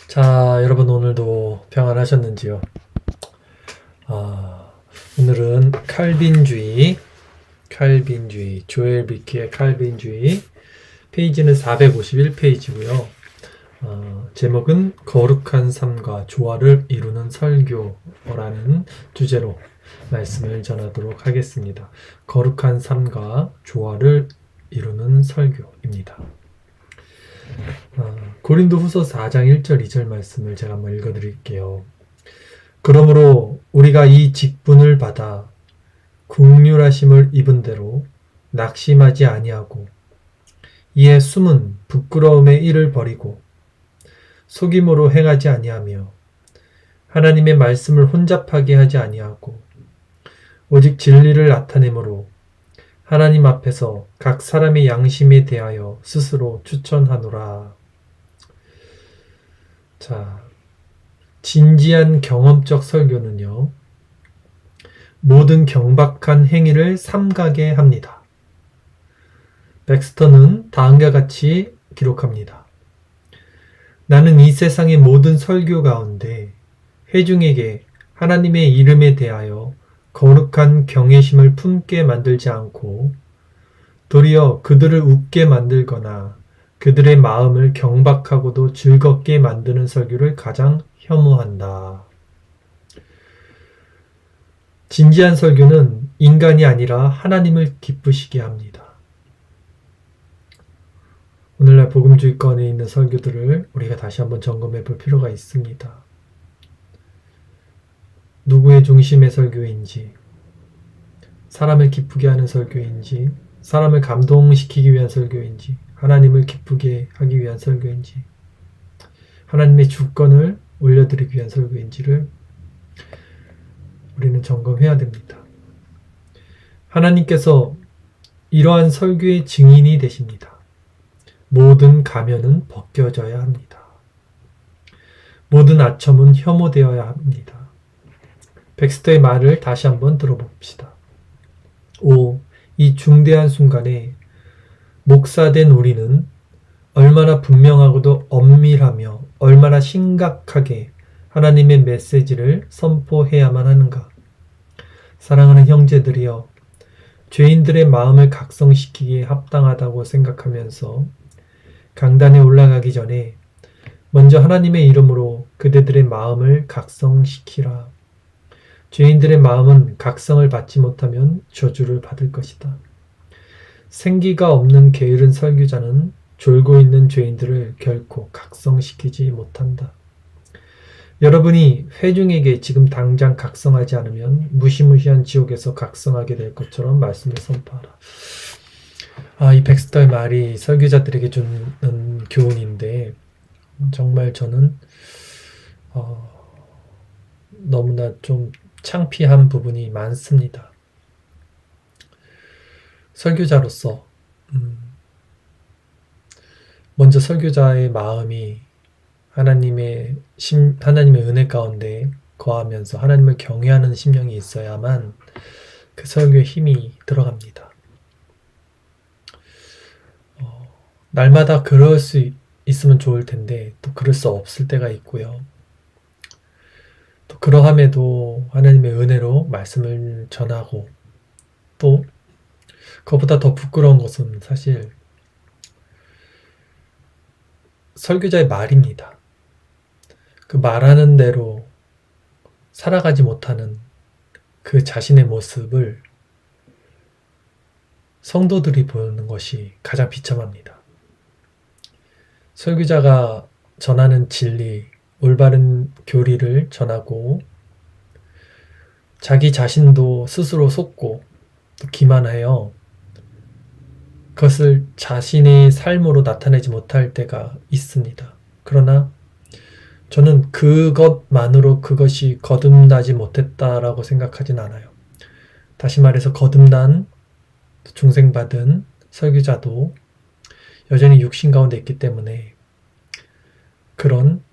자, 여러분 오늘도 평안하셨는지요? 오늘은 칼빈주의, 조엘 비키의 칼빈주의, 페이지는 451페이지고요. 제목은 거룩한 삶과 조화를 이루는 설교라는 주제로 말씀을 전하도록 하겠습니다. 거룩한 삶과 조화를 이루는 설교입니다. 고린도 후서 4장 1절 2절 말씀을 제가 한번 읽어드릴게요. 그러므로 우리가 이 직분을 받아 긍휼하심을 입은 대로 낙심하지 아니하고 이에 숨은 부끄러움의 일을 버리고 속임으로 행하지 아니하며 하나님의 말씀을 혼잡하게 하지 아니하고 오직 진리를 나타내므로 하나님 앞에서 각 사람의 양심에 대하여 스스로 추천하노라. 자, 진지한 경험적 설교는요, 모든 경박한 행위를 삼가게 합니다. 백스터는 다음과 같이 기록합니다. 나는 이 세상의 모든 설교 가운데 회중에게 하나님의 이름에 대하여 거룩한 경외심을 품게 만들지 않고 도리어 그들을 웃게 만들거나 그들의 마음을 경박하고도 즐겁게 만드는 설교를 가장 혐오한다. 진지한 설교는 인간이 아니라 하나님을 기쁘시게 합니다. 오늘날 복음주의권에 있는 설교들을 우리가 다시 한번 점검해 볼 필요가 있습니다. 누구의 중심의 설교인지, 사람을 기쁘게 하는 설교인지, 사람을 감동시키기 위한 설교인지, 하나님을 기쁘게 하기 위한 설교인지, 하나님의 주권을 올려드리기 위한 설교인지를 우리는 점검해야 됩니다. 하나님께서 이러한 설교의 증인이 되십니다. 모든 가면은 벗겨져야 합니다. 모든 아첨은 혐오되어야 합니다. 백스터의 말을 다시 한번 들어봅시다. 이 중대한 순간에 목사된 우리는 얼마나 분명하고도 엄밀하며 얼마나 심각하게 하나님의 메시지를 선포해야만 하는가. 사랑하는 형제들이여, 죄인들의 마음을 각성시키기에 합당하다고 생각하면서 강단에 올라가기 전에 먼저 하나님의 이름으로 그대들의 마음을 각성시키라. 죄인들의 마음은 각성을 받지 못하면 저주를 받을 것이다. 생기가 없는 게으른 설교자는 졸고 있는 죄인들을 결코 각성시키지 못한다. 여러분이 회중에게 지금 당장 각성하지 않으면 무시무시한 지옥에서 각성하게 될 것처럼 말씀을 선포하라. 이 백스터의 말이 설교자들에게 주는 교훈인데 정말 저는 너무나 좀 창피한 부분이 많습니다. 설교자로서 먼저 설교자의 마음이 하나님의 은혜 가운데 거하면서 하나님을 경외하는 심령이 있어야만 그 설교에 힘이 들어갑니다. 날마다 그럴 수 있으면 좋을 텐데 또 그럴 수 없을 때가 있고요. 또 그러함에도 하나님의 은혜로 말씀을 전하고, 또 그것보다 더 부끄러운 것은 사실 설교자의 말입니다. 그 말하는 대로 살아가지 못하는 그 자신의 모습을 성도들이 보는 것이 가장 비참합니다. 설교자가 전하는 진리, 올바른 교리를 전하고 자기 자신도 스스로 속고 또 기만하여 그것을 자신의 삶으로 나타내지 못할 때가 있습니다. 그러나 저는 그것만으로 그것이 거듭나지 못했다라고 생각하진 않아요. 다시 말해서 거듭난, 중생받은 설교자도 여전히 육신 가운데 있기 때문에 그런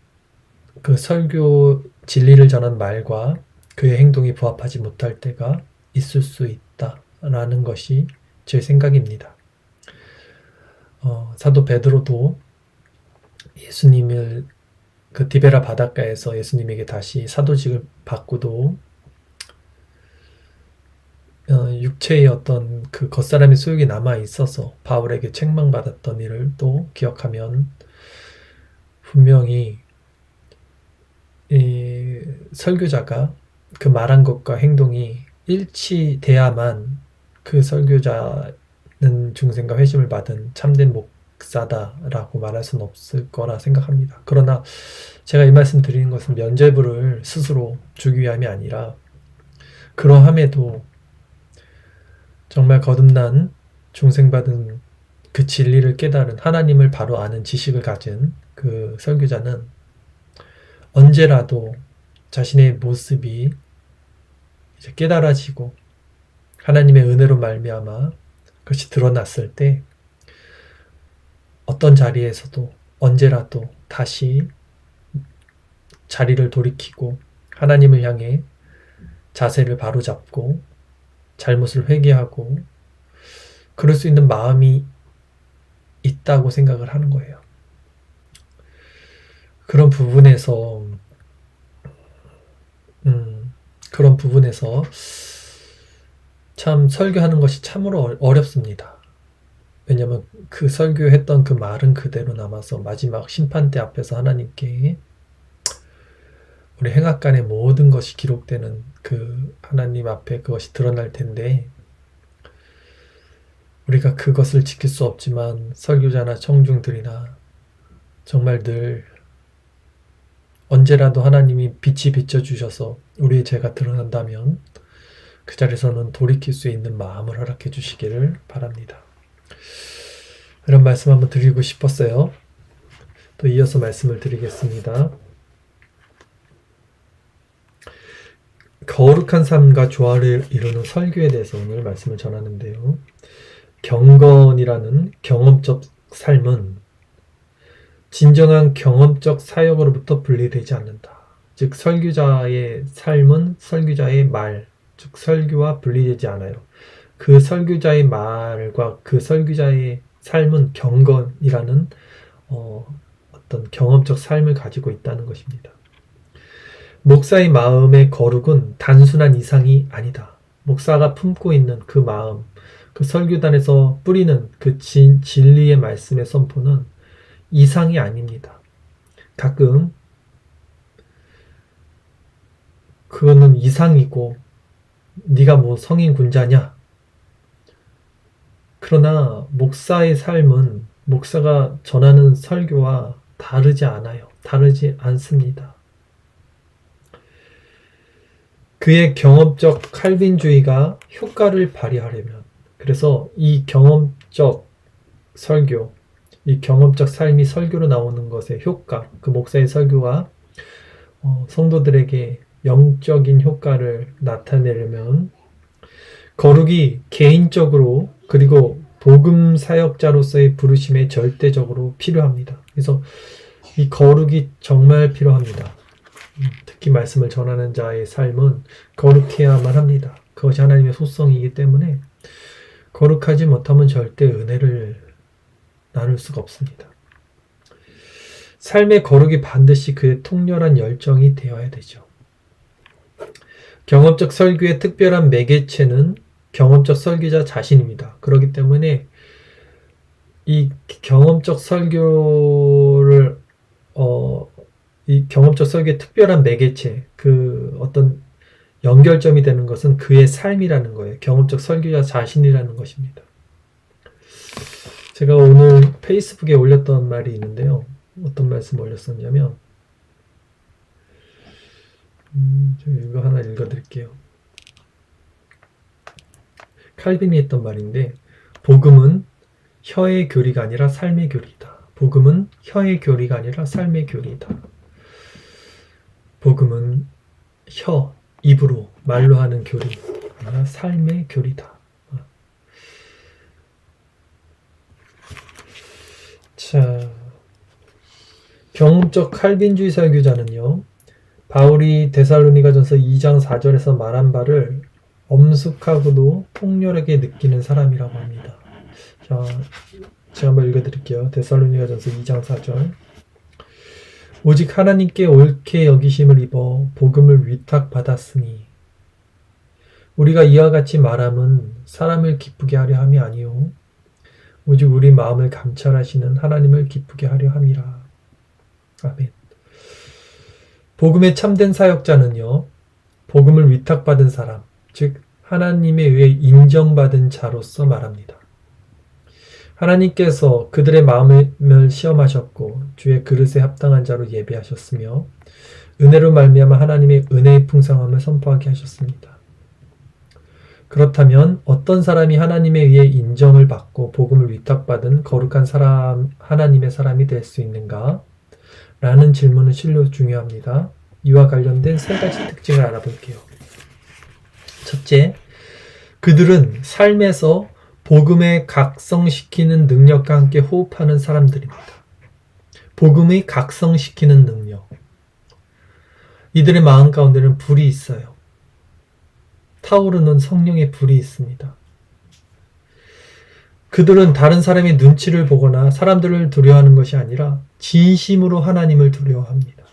그 설교 진리를 전한 말과 그의 행동이 부합하지 못할 때가 있을 수 있다라는 것이 제 생각입니다. 사도 베드로도 예수님을 그 디베라 바닷가에서 예수님에게 다시 사도직을 받고도 육체의 어떤 그 겉사람의 소욕이 남아 있어서 바울에게 책망받았던 일을 또 기억하면 분명히 이 설교자가 그 말한 것과 행동이 일치돼야만 그 설교자는 중생과 회심을 받은 참된 목사다라고 말할 수는 없을 거라 생각합니다. 그러나 제가 이 말씀 드리는 것은 면죄부를 스스로 주기 위함이 아니라 그러함에도 정말 거듭난 중생받은 그 진리를 깨달은 하나님을 바로 아는 지식을 가진 그 설교자는 언제라도 자신의 모습이 이제 깨달아지고 하나님의 은혜로 말미암아 그것이 드러났을 때 어떤 자리에서도 언제라도 다시 자리를 돌이키고 하나님을 향해 자세를 바로잡고 잘못을 회개하고 그럴 수 있는 마음이 있다고 생각을 하는 거예요. 그런 부분에서 참 설교하는 것이 참으로 어렵습니다. 왜냐하면 그 설교했던 그 말은 그대로 남아서 마지막 심판대 앞에서 하나님께 우리 행악간의 모든 것이 기록되는 그 하나님 앞에 그것이 드러날 텐데 우리가 그것을 지킬 수 없지만 설교자나 청중들이나 정말 늘 언제라도 하나님이 빛이 비춰주셔서 우리의 죄가 드러난다면 그 자리에서는 돌이킬 수 있는 마음을 허락해 주시기를 바랍니다. 이런 말씀 한번 드리고 싶었어요. 또 이어서 말씀을 드리겠습니다. 거룩한 삶과 조화를 이루는 설교에 대해서 오늘 말씀을 전하는데요. 경건이라는 경험적 삶은 진정한 경험적 사역으로부터 분리되지 않는다. 즉 설교자의 삶은 설교자의 말, 즉 설교와 분리되지 않아요. 그 설교자의 말과 그 설교자의 삶은 경건이라는 어떤 경험적 삶을 가지고 있다는 것입니다. 목사의 마음의 거룩은 단순한 이상이 아니다. 목사가 품고 있는 그 마음, 그 설교단에서 뿌리는 그 진리의 말씀의 선포는 이상이 아닙니다. 가끔 그거는 이상이고 네가 뭐 성인 군자냐? 그러나 목사의 삶은 목사가 전하는 설교와 다르지 않아요. 다르지 않습니다. 그의 경험적 칼빈주의가 효과를 발휘하려면 그래서 이 경험적 설교, 이 경험적 삶이 설교로 나오는 것의 효과, 그 목사의 설교가 성도들에게 영적인 효과를 나타내려면 거룩이 개인적으로 그리고 복음 사역자로서의 부르심에 절대적으로 필요합니다. 그래서 이 거룩이 정말 필요합니다. 특히 말씀을 전하는 자의 삶은 거룩해야만 합니다. 그것이 하나님의 소성이기 때문에 거룩하지 못하면 절대 은혜를 나눌 수가 없습니다. 삶의 거룩이 반드시 그의 통렬한 열정이 되어야 되죠. 경험적 설교의 특별한 매개체는 경험적 설교자 자신입니다. 그렇기 때문에 이 경험적 설교를 이 경험적 설교의 특별한 매개체, 그 어떤 연결점이 되는 것은 그의 삶이라는 거예요. 경험적 설교자 자신이라는 것입니다. 제가 오늘 페이스북에 올렸던 말이 있는데요. 어떤 말씀 올렸었냐면 이거 하나 읽어드릴게요. 칼빈이 했던 말인데 복음은 혀의 교리가 아니라 삶의 교리다. 복음은 혀의 교리가 아니라 삶의 교리다. 복음은 혀, 입으로 말로 하는 교리 아니라 삶의 교리다. 자, 경험적 칼빈주의 설교자는요. 바울이 데살로니가전서 2장 4절에서 말한 바를 엄숙하고도 통렬하게 느끼는 사람이라고 합니다. 자, 제가 한번 읽어드릴게요. 데살로니가전서 2장 4절. 오직 하나님께 옳게 여기심을 입어 복음을 위탁받았으니 우리가 이와 같이 말함은 사람을 기쁘게 하려 함이 아니요 오직 우리 마음을 감찰하시는 하나님을 기쁘게 하려 함이라. 아멘. 복음의 참된 사역자는요, 복음을 위탁받은 사람, 즉 하나님에 의해 인정받은 자로서 말합니다. 하나님께서 그들의 마음을 시험하셨고 주의 그릇에 합당한 자로 예비하셨으며 은혜로 말미암아 하나님의 은혜의 풍성함을 선포하게 하셨습니다. 그렇다면 어떤 사람이 하나님에 의해 인정을 받고 복음을 위탁받은 거룩한 사람, 하나님의 사람이 될 수 있는가? 라는 질문은 실로 중요합니다. 이와 관련된 세 가지 특징을 알아볼게요. 첫째, 그들은 삶에서 복음에 각성시키는 능력과 함께 호흡하는 사람들입니다. 복음의 각성시키는 능력. 이들의 마음 가운데는 불이 있어요. 타오르는 성령의 불이 있습니다. 그들은 다른 사람의 눈치를 보거나 사람들을 두려워하는 것이 아니라 진심으로 하나님을 두려워합니다.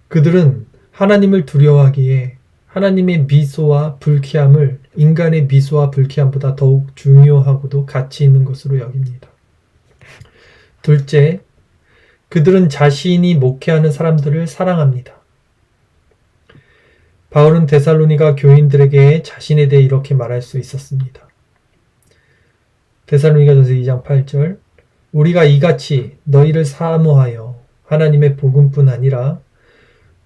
그들은 하나님을 두려워하기에 하나님의 미소와 불쾌함을 인간의 미소와 불쾌함보다 더욱 중요하고도 가치 있는 것으로 여깁니다. 둘째, 그들은 자신이 목회하는 사람들을 사랑합니다. 바울은 데살로니가 교인들에게 자신에 대해 이렇게 말할 수 있었습니다. 데살로니가전서 2장 8절 우리가 이같이 너희를 사모하여 하나님의 복음뿐 아니라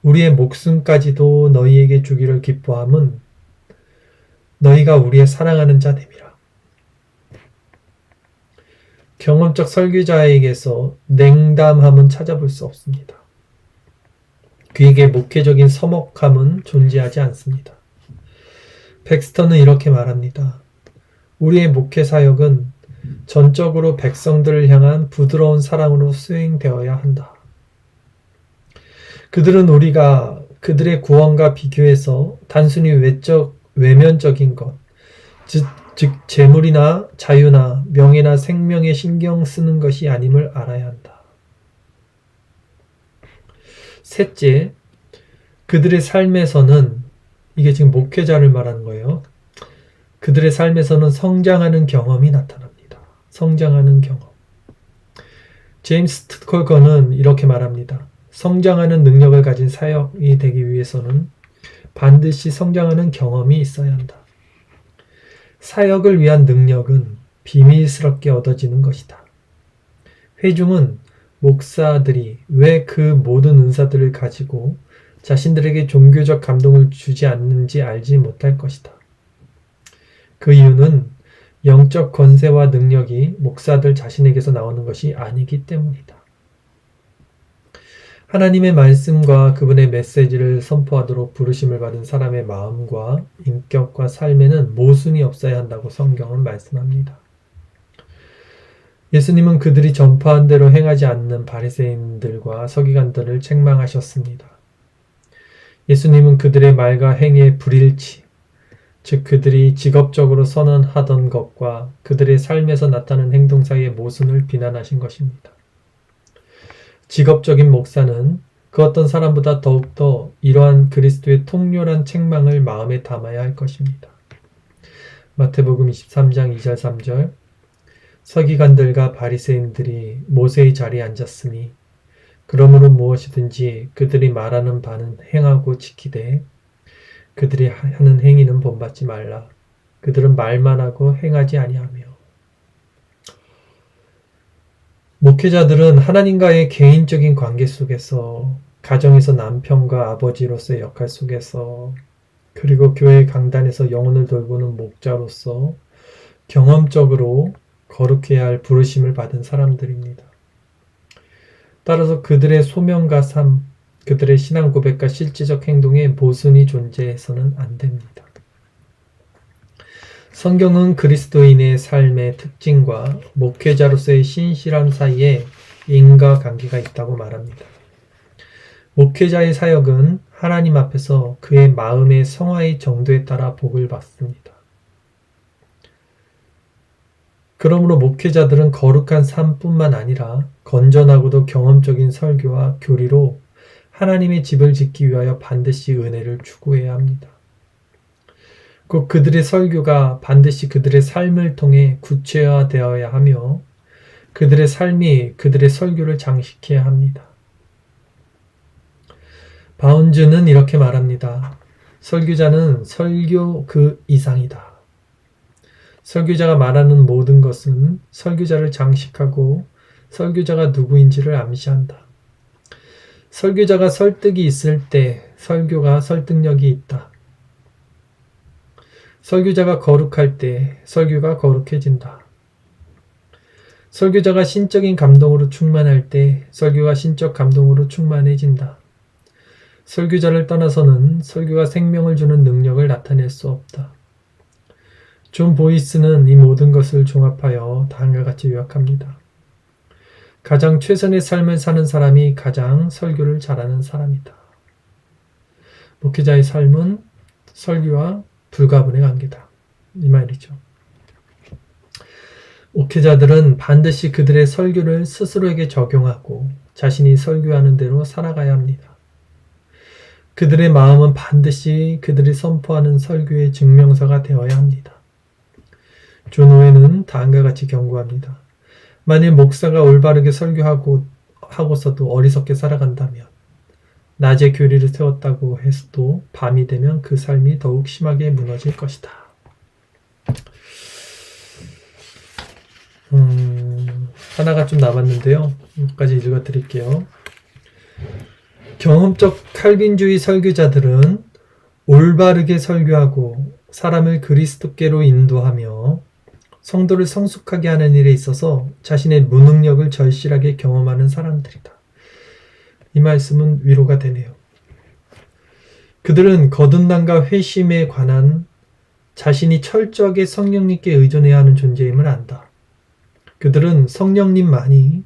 우리의 목숨까지도 너희에게 주기를 기뻐함은 너희가 우리의 사랑하는 자 됨이라. 경험적 설교자에게서 냉담함은 찾아볼 수 없습니다. 그에게 목회적인 서먹함은 존재하지 않습니다. 팩스터는 이렇게 말합니다. 우리의 목회 사역은 전적으로 백성들을 향한 부드러운 사랑으로 수행되어야 한다. 그들은 우리가 그들의 구원과 비교해서 단순히 외면적인 것, 즉 재물이나 자유나 명예나 생명에 신경 쓰는 것이 아님을 알아야 한다. 셋째, 그들의 삶에서는 이게 지금 목회자를 말하는 거예요. 그들의 삶에서는 성장하는 경험이 나타납니다. 성장하는 경험. 제임스 트컬거는 이렇게 말합니다. 성장하는 능력을 가진 사역이 되기 위해서는 반드시 성장하는 경험이 있어야 한다. 사역을 위한 능력은 비밀스럽게 얻어지는 것이다. 회중은 목사들이 왜 그 모든 은사들을 가지고 자신들에게 종교적 감동을 주지 않는지 알지 못할 것이다. 그 이유는 영적 권세와 능력이 목사들 자신에게서 나오는 것이 아니기 때문이다. 하나님의 말씀과 그분의 메시지를 선포하도록 부르심을 받은 사람의 마음과 인격과 삶에는 모순이 없어야 한다고 성경은 말씀합니다. 예수님은 그들이 전파한 대로 행하지 않는 바리새인들과 서기관들을 책망하셨습니다. 예수님은 그들의 말과 행위의 불일치, 즉 그들이 직업적으로 선언하던 것과 그들의 삶에서 나타나는 행동 사이의 모순을 비난하신 것입니다. 직업적인 목사는 그 어떤 사람보다 더욱더 이러한 그리스도의 통렬한 책망을 마음에 담아야 할 것입니다. 마태복음 23장 2절 3절 서기관들과 바리새인들이 모세의 자리에 앉았으니 그러므로 무엇이든지 그들이 말하는 바는 행하고 지키되 그들이 하는 행위는 본받지 말라. 그들은 말만 하고 행하지 아니하며. 목회자들은 하나님과의 개인적인 관계 속에서 가정에서 남편과 아버지로서의 역할 속에서 그리고 교회 강단에서 영혼을 돌보는 목자로서 경험적으로 거룩해야 할 부르심을 받은 사람들입니다. 따라서 그들의 소명과 삶, 그들의 신앙 고백과 실제적 행동에 모순이 존재해서는 안 됩니다. 성경은 그리스도인의 삶의 특징과 목회자로서의 신실함 사이에 인과관계가 있다고 말합니다. 목회자의 사역은 하나님 앞에서 그의 마음의 성화의 정도에 따라 복을 받습니다. 그러므로 목회자들은 거룩한 삶뿐만 아니라 건전하고도 경험적인 설교와 교리로 하나님의 집을 짓기 위하여 반드시 은혜를 추구해야 합니다. 곧 그들의 설교가 반드시 그들의 삶을 통해 구체화되어야 하며 그들의 삶이 그들의 설교를 장식해야 합니다. 바운즈는 이렇게 말합니다. 설교자는 설교 그 이상이다. 설교자가 말하는 모든 것은 설교자를 장식하고 설교자가 누구인지를 암시한다. 설교자가 설득이 있을 때 설교가 설득력이 있다. 설교자가 거룩할 때 설교가 거룩해진다. 설교자가 신적인 감동으로 충만할 때 설교가 신적 감동으로 충만해진다. 설교자를 떠나서는 설교가 생명을 주는 능력을 나타낼 수 없다. 존 보이스는 이 모든 것을 종합하여 다음과 같이 요약합니다. 가장 최선의 삶을 사는 사람이 가장 설교를 잘하는 사람이다. 목회자의 삶은 설교와 불가분의 관계다. 이 말이죠. 목회자들은 반드시 그들의 설교를 스스로에게 적용하고 자신이 설교하는 대로 살아가야 합니다. 그들의 마음은 반드시 그들이 선포하는 설교의 증명서가 되어야 합니다. 존 오웬은 다음과 같이 경고합니다. 만일 목사가 올바르게 설교하고서도 어리석게 살아간다면 낮에 교리를 세웠다고 해서도 밤이 되면 그 삶이 더욱 심하게 무너질 것이다. 하나가 좀 남았는데요. 여기까지 읽어드릴게요. 경험적 칼빈주의 설교자들은 올바르게 설교하고 사람을 그리스도께로 인도하며 성도를 성숙하게 하는 일에 있어서 자신의 무능력을 절실하게 경험하는 사람들이다. 이 말씀은 위로가 되네요. 그들은 거듭남과 회심에 관한 자신이 철저하게 성령님께 의존해야 하는 존재임을 안다. 그들은 성령님만이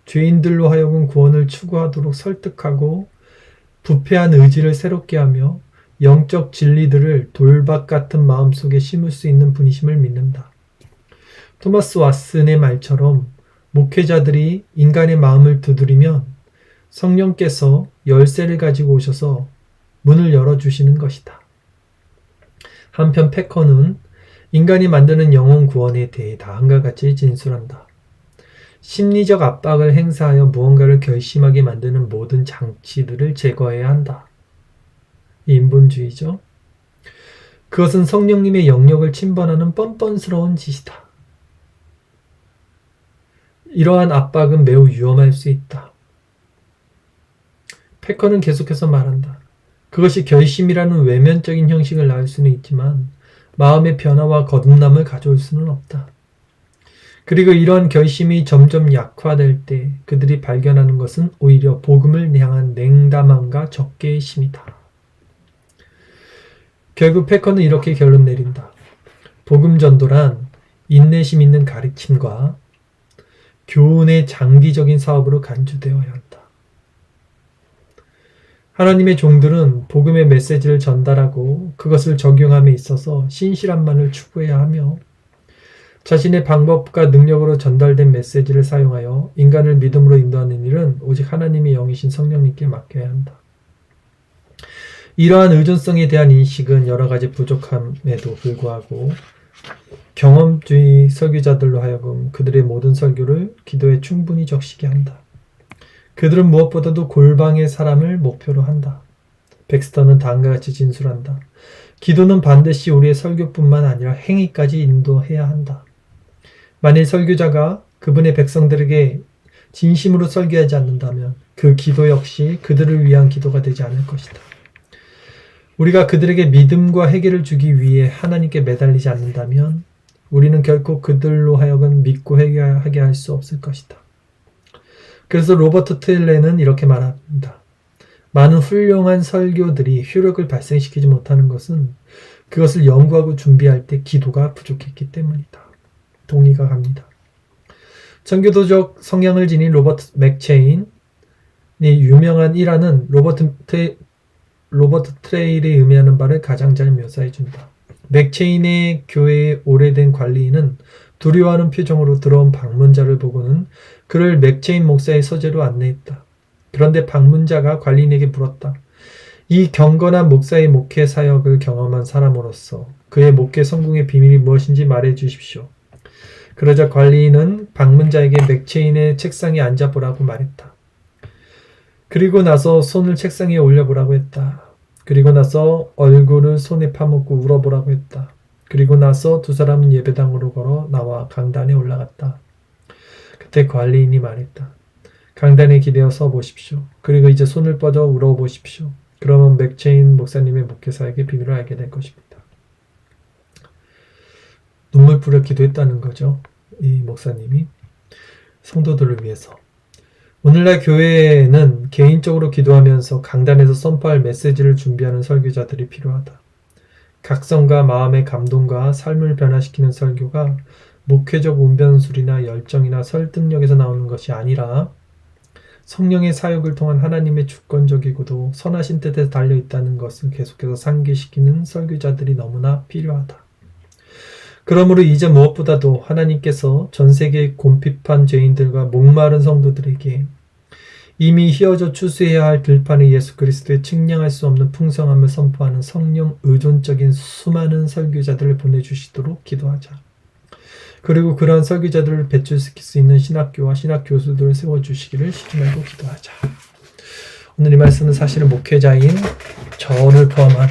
죄인들로 하여금 구원을 추구하도록 설득하고 부패한 의지를 새롭게 하며 영적 진리들을 돌박 같은 마음속에 심을 수 있는 분이심을 믿는다. 토마스 왓슨의 말처럼 목회자들이 인간의 마음을 두드리면 성령께서 열쇠를 가지고 오셔서 문을 열어주시는 것이다. 한편 패커는 인간이 만드는 영혼 구원에 대해 다음과 같이 진술한다. 심리적 압박을 행사하여 무언가를 결심하게 만드는 모든 장치들을 제거해야 한다. 인본주의죠. 그것은 성령님의 영역을 침범하는 뻔뻔스러운 짓이다. 이러한 압박은 매우 위험할 수 있다. 패커는 계속해서 말한다. 그것이 결심이라는 외면적인 형식을 낳을 수는 있지만 마음의 변화와 거듭남을 가져올 수는 없다. 그리고 이러한 결심이 점점 약화될 때 그들이 발견하는 것은 오히려 복음을 향한 냉담함과 적개심이다. 결국 패커는 이렇게 결론 내린다. 복음 전도란 인내심 있는 가르침과 교훈의 장기적인 사업으로 간주되어야 한다. 하나님의 종들은 복음의 메시지를 전달하고 그것을 적용함에 있어서 신실함만을 추구해야 하며 자신의 방법과 능력으로 전달된 메시지를 사용하여 인간을 믿음으로 인도하는 일은 오직 하나님의 영이신 성령님께 맡겨야 한다. 이러한 의존성에 대한 인식은 여러 가지 부족함에도 불구하고 경험주의 설교자들로 하여금 그들의 모든 설교를 기도에 충분히 적시게 한다. 그들은 무엇보다도 골방의 사람을 목표로 한다. 백스터는 다음과 같이 진술한다. 기도는 반드시 우리의 설교뿐만 아니라 행위까지 인도해야 한다. 만일 설교자가 그분의 백성들에게 진심으로 설교하지 않는다면 그 기도 역시 그들을 위한 기도가 되지 않을 것이다. 우리가 그들에게 믿음과 회개를 주기 위해 하나님께 매달리지 않는다면 우리는 결코 그들로 하여금 믿고 회개하게 할 수 없을 것이다. 그래서 로버트 텔레는 이렇게 말합니다. 많은 훌륭한 설교들이 효력을 발생시키지 못하는 것은 그것을 연구하고 준비할 때 기도가 부족했기 때문이다. 동의가 갑니다. 청교도적 성향을 지닌 로버트 맥체인의 유명한 일화는 로버트 트레일이 의미하는 바를 가장 잘 묘사해준다. 맥체인의 교회의 오래된 관리인은 두려워하는 표정으로 들어온 방문자를 보고는 그를 맥체인 목사의 서재로 안내했다. 그런데 방문자가 관리인에게 물었다. 이 경건한 목사의 목회 사역을 경험한 사람으로서 그의 목회 성공의 비밀이 무엇인지 말해 주십시오. 그러자 관리인은 방문자에게 맥체인의 책상에 앉아보라고 말했다. 그리고 나서 손을 책상에 올려보라고 했다. 그리고 나서 얼굴을 손에 파묻고 울어보라고 했다. 그리고 나서 두 사람은 예배당으로 걸어 나와 강단에 올라갔다. 그때 관리인이 말했다. 강단에 기대어 서 보십시오. 그리고 이제 손을 뻗어 울어보십시오. 그러면 맥체인 목사님의 목회사에게 비밀을 알게 될 것입니다. 눈물 뿌려 기도했다는 거죠. 이 목사님이 성도들을 위해서. 오늘날 교회에는 개인적으로 기도하면서 강단에서 선포할 메시지를 준비하는 설교자들이 필요하다. 각성과 마음의 감동과 삶을 변화시키는 설교가 목회적 운변술이나 열정이나 설득력에서 나오는 것이 아니라 성령의 사역을 통한 하나님의 주권적이고도 선하신 뜻에 달려있다는 것을 계속해서 상기시키는 설교자들이 너무나 필요하다. 그러므로 이제 무엇보다도 하나님께서 전 세계의 곰핍한 죄인들과 목마른 성도들에게 이미 휘어져 추수해야 할 들판의 예수 그리스도의 측량할 수 없는 풍성함을 선포하는 성령 의존적인 수많은 설교자들을 보내주시도록 기도하자. 그리고 그러한 설교자들을 배출시킬 수 있는 신학교와 신학교수들을 세워주시기를 잊지 말고 기도하자. 오늘 이 말씀은 사실은 목회자인 저를 포함한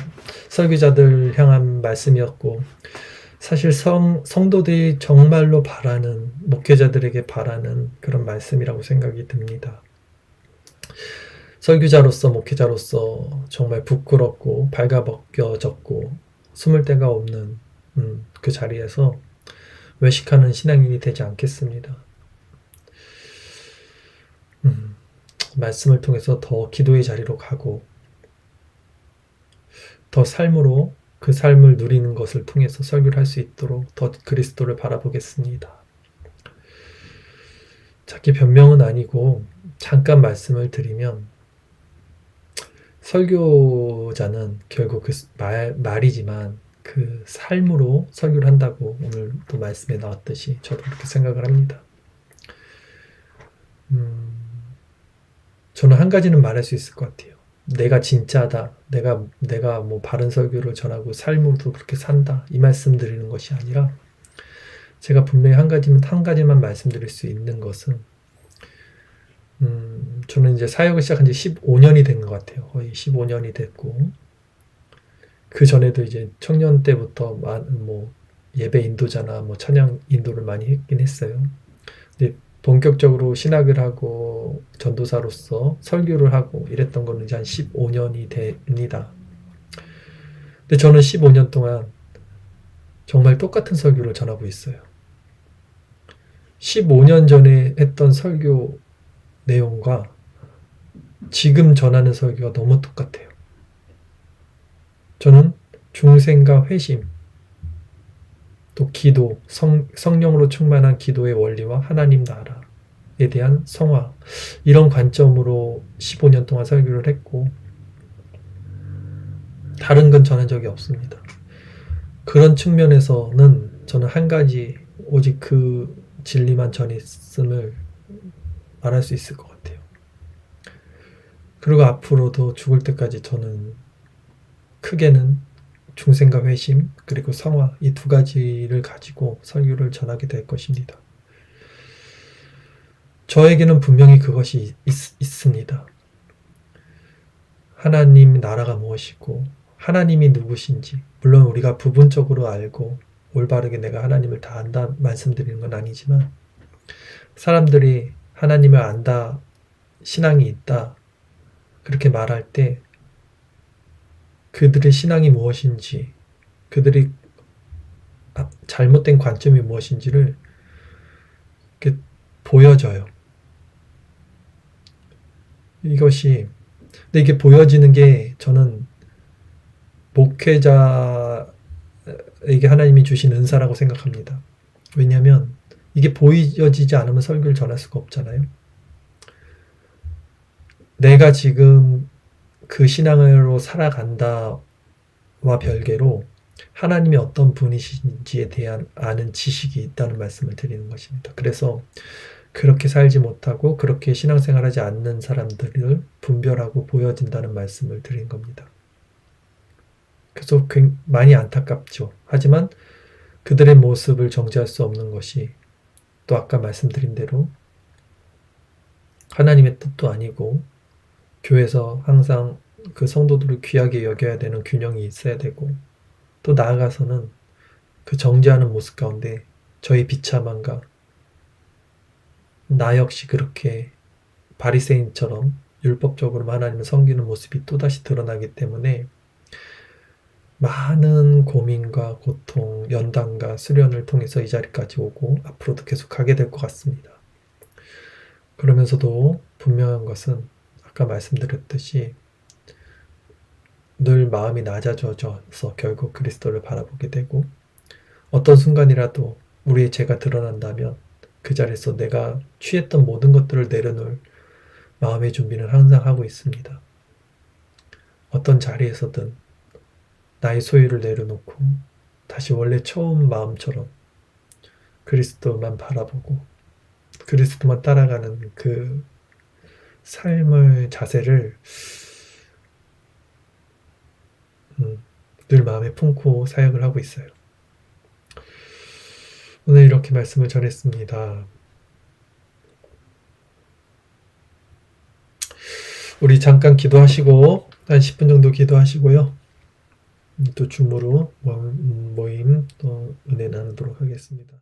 설교자들 향한 말씀이었고 사실 성도들이 정말로 바라는 목회자들에게 바라는 그런 말씀이라고 생각이 듭니다. 설교자로서 목회자로서 정말 부끄럽고 발가벗겨졌고 숨을 데가 없는 그 자리에서 외식하는 신앙인이 되지 않겠습니다. 말씀을 통해서 더 기도의 자리로 가고 더 삶으로 그 삶을 누리는 것을 통해서 설교를 할 수 있도록 더 그리스도를 바라보겠습니다. 자기 변명은 아니고 잠깐 말씀을 드리면 설교자는 결국 그 말이지만 그 삶으로 설교를 한다고 오늘도 말씀에 나왔듯이 저도 그렇게 생각을 합니다. 저는 한 가지는 말할 수 있을 것 같아요. 내가 진짜다. 내가 뭐 바른 설교를 전하고 삶으로도 그렇게 산다. 이 말씀 드리는 것이 아니라 제가 분명히 한 가지만 말씀드릴 수 있는 것은 저는 이제 사역을 시작한 지 15년이 된 것 같아요. 거의 15년이 됐고 그 전에도 이제 청년 때부터 뭐 예배 인도자나 뭐 찬양 인도를 많이 했긴 했어요. 근데 본격적으로 신학을 하고 전도사로서 설교를 하고 이랬던 거는 이제 한 15년이 됩니다. 근데 저는 15년 동안 정말 똑같은 설교를 전하고 있어요. 15년 전에 했던 설교 내용과 지금 전하는 설교가 너무 똑같아요. 저는 중생과 회심, 또 기도, 성령으로 충만한 기도의 원리와 하나님 나라에 대한 성화, 이런 관점으로 15년 동안 설교를 했고 다른 건 전한 적이 없습니다. 그런 측면에서는 저는 한 가지 오직 그 진리만 전했음을 말할 수 있을 것 같아요. 그리고 앞으로도 죽을 때까지 저는 크게는 중생과 회심 그리고 성화 이 두 가지를 가지고 설교를 전하게 될 것입니다. 저에게는 분명히 그것이 있습니다. 하나님 나라가 무엇이고 하나님이 누구신지 물론 우리가 부분적으로 알고 올바르게 내가 하나님을 다 안다 말씀드리는 건 아니지만 사람들이 하나님을 안다 신앙이 있다 그렇게 말할 때 그들의 신앙이 무엇인지 그들이 잘못된 관점이 무엇인지를 이렇게 보여져요. 근데 이게 보여지는 게 저는 목회자에게 하나님이 주신 은사라고 생각합니다. 왜냐하면 이게 보여지지 않으면 설교를 전할 수가 없잖아요. 내가 지금 그 신앙으로 살아간다와 별개로 하나님이 어떤 분이신지에 대한 아는 지식이 있다는 말씀을 드리는 것입니다. 그래서 그렇게 살지 못하고 그렇게 신앙생활하지 않는 사람들을 분별하고 보여진다는 말씀을 드린 겁니다. 그래서 많이 안타깝죠. 하지만 그들의 모습을 정죄할 수 없는 것이 또 아까 말씀드린 대로 하나님의 뜻도 아니고 교회에서 항상 그 성도들을 귀하게 여겨야 되는 균형이 있어야 되고 또 나아가서는 그 정죄하는 모습 가운데 저희 비참함과 나 역시 그렇게 바리새인처럼 율법적으로 하나님을 섬기는 모습이 또다시 드러나기 때문에 많은 고민과 고통, 연단과 수련을 통해서 이 자리까지 오고 앞으로도 계속 가게 될 것 같습니다. 그러면서도 분명한 것은 아까 말씀드렸듯이 늘 마음이 낮아져서 결국 그리스도를 바라보게 되고 어떤 순간이라도 우리의 죄가 드러난다면 그 자리에서 내가 취했던 모든 것들을 내려놓을 마음의 준비는 항상 하고 있습니다. 어떤 자리에서든 나의 소유를 내려놓고 다시 원래 처음 마음처럼 그리스도만 바라보고 그리스도만 따라가는 그 삶의 자세를 늘 마음에 품고 사역을 하고 있어요. 오늘 이렇게 말씀을 전했습니다. 우리 잠깐 기도하시고 한 10분 정도 기도하시고요. 또 줌으로 모임 또 은혜 나누도록 하겠습니다.